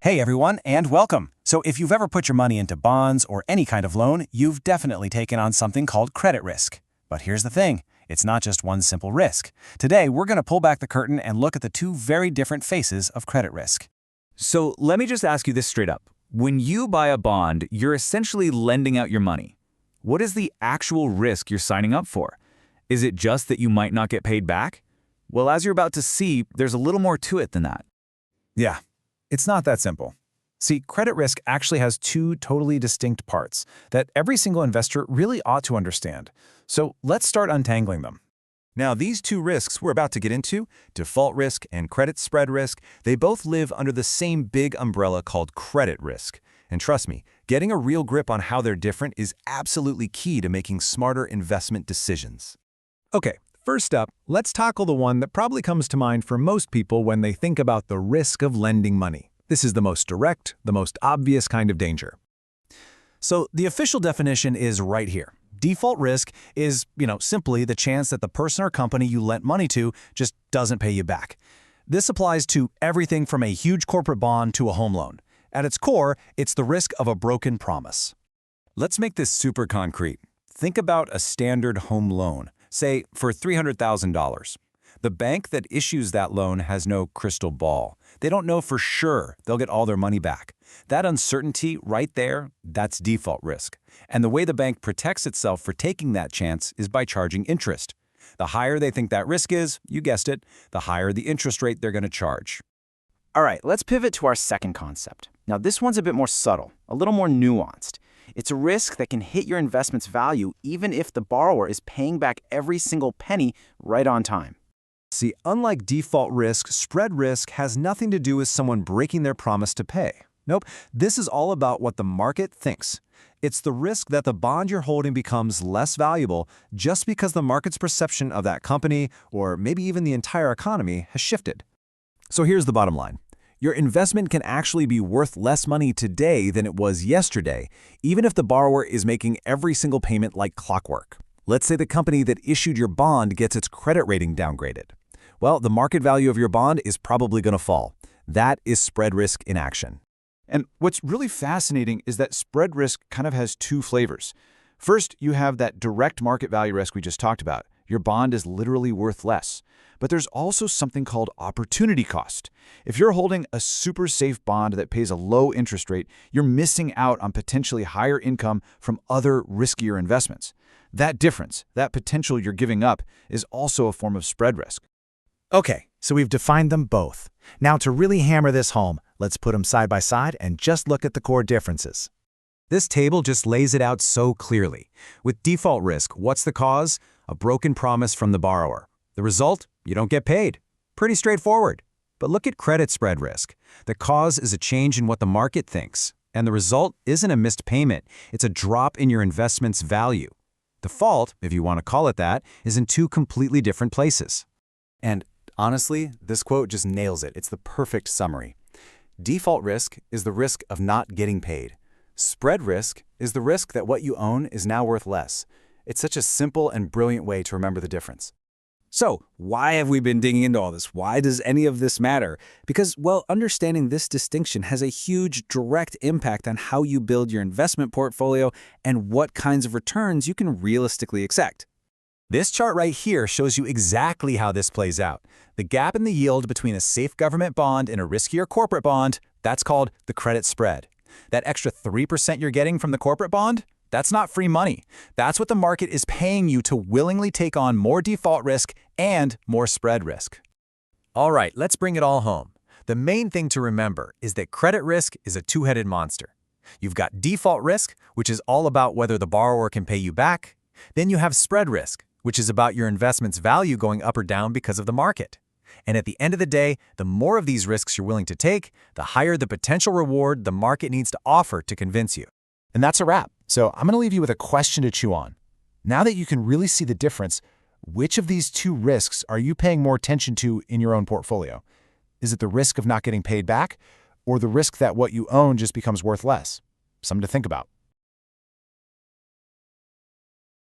Hey everyone, and welcome. So if you've ever put your money into bonds or any kind of loan, you've definitely taken on something called credit risk. But here's the thing, it's not just one simple risk. Today, we're going to pull back the curtain and look at the two very different faces of credit risk. So let me just ask you this straight up. When you buy a bond, you're essentially lending out your money. What is the actual risk you're signing up for? Is it just that you might not get paid back? Well, as you're about to see, there's a little more to it than that. Yeah, it's not that simple. See, credit risk actually has two totally distinct parts that every single investor really ought to understand. So let's start untangling them. Now, these two risks we're about to get into, default risk and credit spread risk, they both live under the same big umbrella called credit risk. And trust me, getting a real grip on how they're different is absolutely key to making smarter investment decisions. Okay, first up, let's tackle the one that probably comes to mind for most people when they think about the risk of lending money. This is the most direct, the most obvious kind of danger. So the official definition is right here. Default risk is, simply the chance that the person or company you lent money to just doesn't pay you back. This applies to everything from a huge corporate bond to a home loan. At its core, it's the risk of a broken promise. Let's make this super concrete. Think about a standard home loan, say for $300,000. The bank that issues that loan has no crystal ball. They don't know for sure they'll get all their money back. That uncertainty right there, that's default risk. And the way the bank protects itself for taking that chance is by charging interest. The higher they think that risk is, you guessed it, the higher the interest rate they're going to charge. All right, let's pivot to our second concept. Now, this one's a bit more subtle, a little more nuanced. It's a risk that can hit your investment's value even if the borrower is paying back every single penny right on time. See, unlike default risk, spread risk has nothing to do with someone breaking their promise to pay. Nope, this is all about what the market thinks. It's the risk that the bond you're holding becomes less valuable just because the market's perception of that company, or maybe even the entire economy, has shifted. So here's the bottom line. Your investment can actually be worth less money today than it was yesterday, even if the borrower is making every single payment like clockwork. Let's say the company that issued your bond gets its credit rating downgraded. Well, the market value of your bond is probably going to fall. That is spread risk in action. And what's really fascinating is that spread risk kind of has two flavors. First, you have that direct market value risk we just talked about. Your bond is literally worth less. But there's also something called opportunity cost. If you're holding a super safe bond that pays a low interest rate, you're missing out on potentially higher income from other riskier investments. That difference, that potential you're giving up, is also a form of spread risk. Okay, so we've defined them both. Now to really hammer this home, let's put them side by side and just look at the core differences. This table just lays it out so clearly. With default risk, what's the cause? A broken promise from the borrower. The result? You don't get paid. Pretty straightforward. But look at credit spread risk. The cause is a change in what the market thinks. And the result isn't a missed payment. It's a drop in your investment's value. The fault, if you want to call it that, is in two completely different places. And honestly, this quote just nails it. It's the perfect summary. Default risk is the risk of not getting paid. Spread risk is the risk that what you own is now worth less. It's such a simple and brilliant way to remember the difference. So, why have we been digging into all this? Why does any of this matter? Because, well, understanding this distinction has a huge direct impact on how you build your investment portfolio and what kinds of returns you can realistically expect. This chart right here shows you exactly how this plays out. The gap in the yield between a safe government bond and a riskier corporate bond, that's called the credit spread. That extra 3% you're getting from the corporate bond, that's not free money. That's what the market is paying you to willingly take on more default risk and more spread risk. All right, let's bring it all home. The main thing to remember is that credit risk is a two-headed monster. You've got default risk, which is all about whether the borrower can pay you back. Then you have spread risk, which is about your investment's value going up or down because of the market. And at the end of the day, the more of these risks you're willing to take, the higher the potential reward the market needs to offer to convince you. And that's a wrap. So I'm going to leave you with a question to chew on. Now that you can really see the difference, which of these two risks are you paying more attention to in your own portfolio? Is it the risk of not getting paid back, or the risk that what you own just becomes worth less? Something to think about.